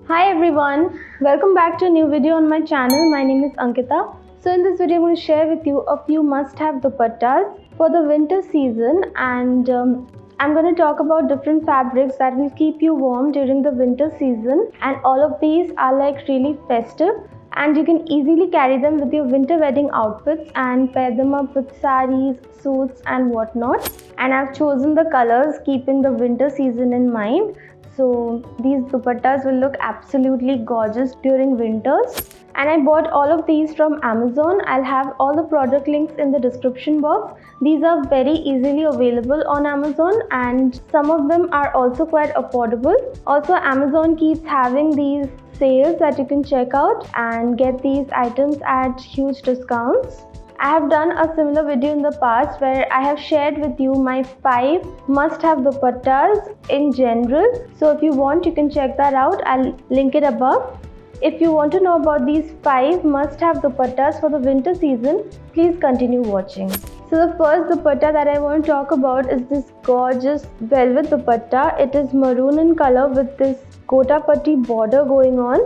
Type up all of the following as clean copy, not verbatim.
Hi everyone, welcome back to a new video on my channel. My name is Ankita. So in this video I'm going to share with you a few must-have dupattas for the winter season, and I'm going to talk about different fabrics that will keep you warm during the winter season, and all of these are like really festive and you can easily carry them with your winter wedding outfits and pair them up with saris, suits and whatnot. And I've chosen the colors keeping the winter season in mind. So these dupattas will look absolutely gorgeous during winters. And I bought all of these from Amazon. I'll have all the product links in the description box. These are very easily available on Amazon and some of them are also quite affordable. Also, Amazon keeps having these sales that you can check out and get these items at huge discounts. I have done a similar video in the past where I have shared with you my 5 must-have dupattas in general. So if you want, you can check that out. I'll link it above. If you want to know about these 5 must-have dupattas for the winter season, please continue watching. So the first dupatta that I want to talk about is this gorgeous velvet dupatta. It is maroon in color with this gotapatti border going on.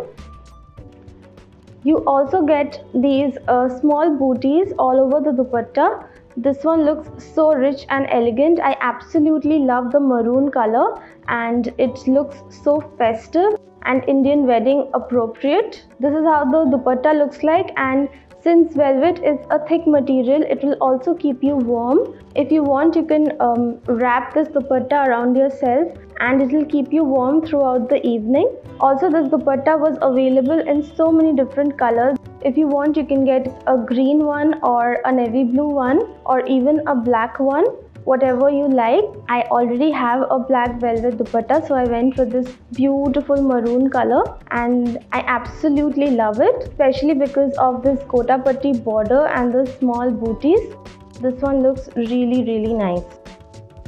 You also get these small booties all over the dupatta. This one looks so rich and elegant. I absolutely love the maroon color and it looks so festive and Indian wedding appropriate. This is how the dupatta looks like, and since velvet is a thick material, it will also keep you warm. If you want, you can wrap this dupatta around yourself and it will keep you warm throughout the evening. Also, this dupatta was available in so many different colors. If you want, you can get a green one or a navy blue one or even a black one, whatever you like. I already have a black velvet dupatta, so I went for this beautiful maroon color and I absolutely love it, especially because of this gotapatti border and the small booties. This one looks really nice.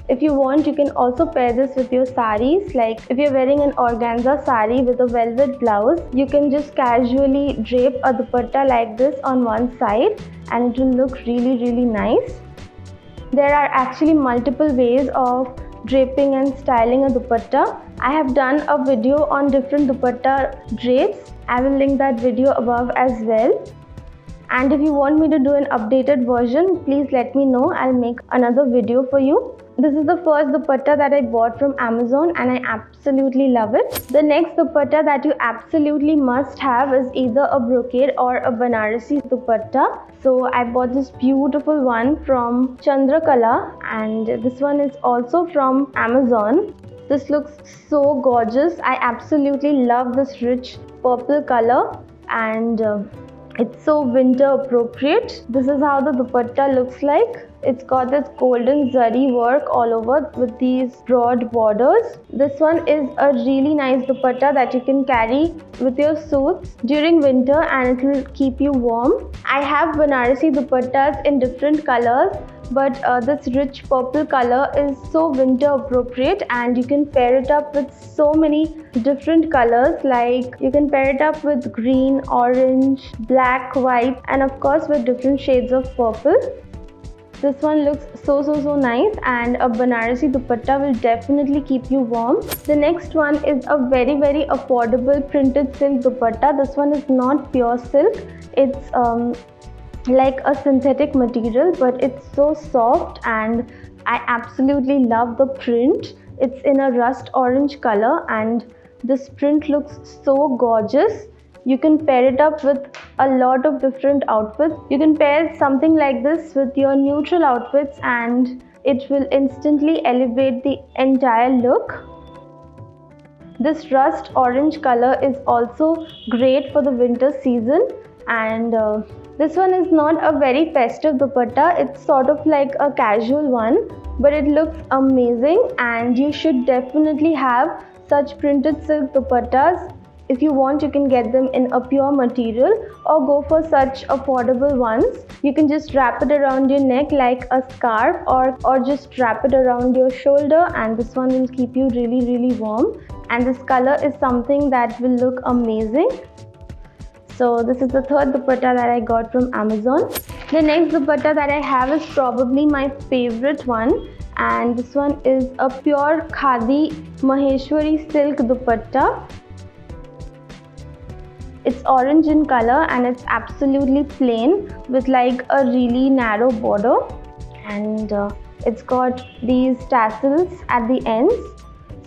If you want, you can also pair this with your saris. Like if you're wearing an organza sari with a velvet blouse, you can just casually drape a dupatta like this on one side and it will look really nice. There are actually multiple ways of draping and styling a dupatta. I have done a video on different dupatta drapes. I will link that video above as well. And if you want me to do an updated version, please let me know. I'll make another video for you. This is the first dupatta that I bought from Amazon and I absolutely love it. The next dupatta that you absolutely must have is either a brocade or a Banarasi dupatta. So I bought this beautiful one from Chandrakala and this one is also from Amazon. This looks so gorgeous. I absolutely love this rich purple color and it's so winter appropriate. This is how the dupatta looks like. It's got this golden zari work all over with these broad borders. This one is a really nice dupatta that you can carry with your suits during winter and it will keep you warm. I have Banarasi dupattas in different colors, but this rich purple color is so winter appropriate and you can pair it up with so many different colors. Like you can pair it up with green, orange, black, white and of course with different shades of purple. This one looks so nice and a Banarasi dupatta will definitely keep you warm. The next one is a very affordable printed silk dupatta. This one is not pure silk. It's like a synthetic material, but it's so soft and I absolutely love the print. It's in a rust orange color and this print looks so gorgeous. You can pair it up with a lot of different outfits. You can pair something like this with your neutral outfits and it will instantly elevate the entire look. This rust orange color is also great for the winter season and this one is not a very festive dupatta. It's sort of like a casual one, but it looks amazing and you should definitely have such printed silk dupattas. If you want, you can get them in a pure material or go for such affordable ones. You can just wrap it around your neck like a scarf or just wrap it around your shoulder and this one will keep you really warm. And this color is something that will look amazing. So this is the third dupatta that I got from Amazon. The next dupatta that I have is probably my favorite one and this one is a pure khadi Maheshwari silk dupatta. It's orange in color and it's absolutely plain with like a really narrow border, and it's got these tassels at the ends.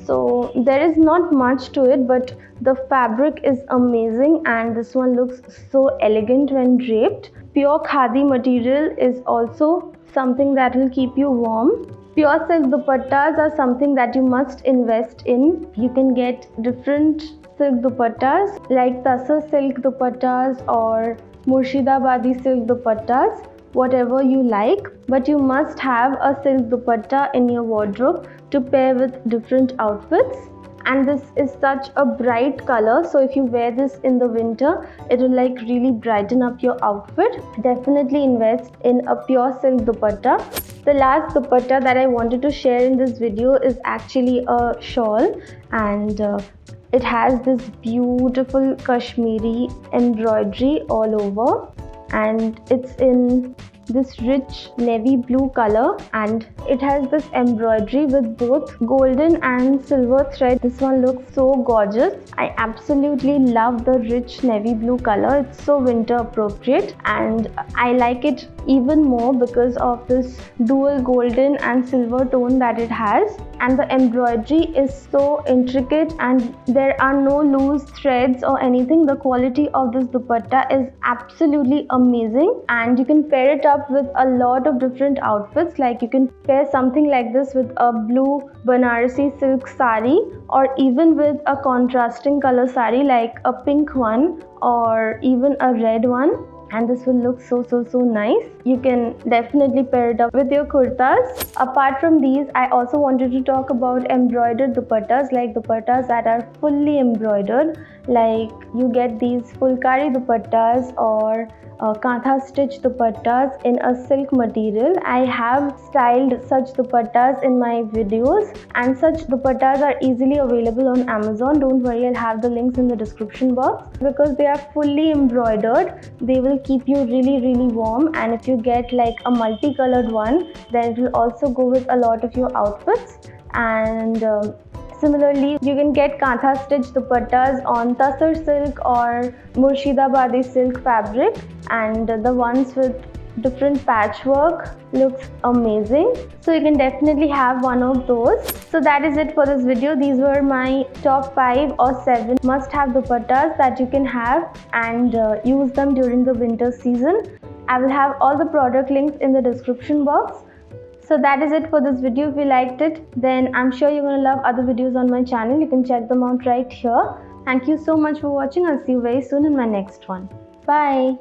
So there is not much to it, but the fabric is amazing and this one looks so elegant when draped. Pure khadi material is also something that will keep you warm. Pure silk dupattas are something that you must invest in. You can get different silk dupattas like Tasar silk dupattas or Murshidabadi silk dupattas, whatever you like, but you must have a silk dupatta in your wardrobe to pair with different outfits. And this is such a bright color, so if you wear this in the winter, it will like really brighten up your outfit. Definitely invest in a pure silk dupatta. The last dupatta that I wanted to share in this video is actually a shawl, and it has this beautiful Kashmiri embroidery all over, and it's in this rich navy blue color, and it has this embroidery with both golden and silver thread. This one looks so gorgeous. I absolutely love the rich navy blue color. It's so winter appropriate, and I like it even more because of this dual golden and silver tone that it has. And the embroidery is so intricate and there are no loose threads or anything. The quality of this dupatta is absolutely amazing, and you can pair it up with a lot of different outfits. Like you can pair something like this with a blue Banarasi silk sari, or even with a contrasting color sari like a pink one or even a red one, and this will look so nice. You can definitely pair it up with your kurtas. Apart from these, I also wanted to talk about embroidered dupattas, like dupattas that are fully embroidered. Like you get these fulkari dupattas or kantha stitch dupattas in a silk material. I have styled such dupattas in my videos, and such dupattas are easily available on Amazon. Don't worry, I'll have the links in the description box. Because they are fully embroidered, they will keep you really warm, and if you get like a multicolored one, then it will also go with a lot of your outfits. And similarly, you can get kantha stitch dupattas on Tasar silk or Murshidabadi silk fabric, and the ones with different patchwork looks amazing. So you can definitely have one of those. So that is it for this video. These were my top 5 or 7 must-have dupattas that you can have and use them during the winter season. I will have all the product links in the description box. So that is it for this video. If you liked it, then I'm sure you're going to love other videos on my channel. You can check them out right here. Thank you so much for watching. I'll see you very soon in my next one. Bye.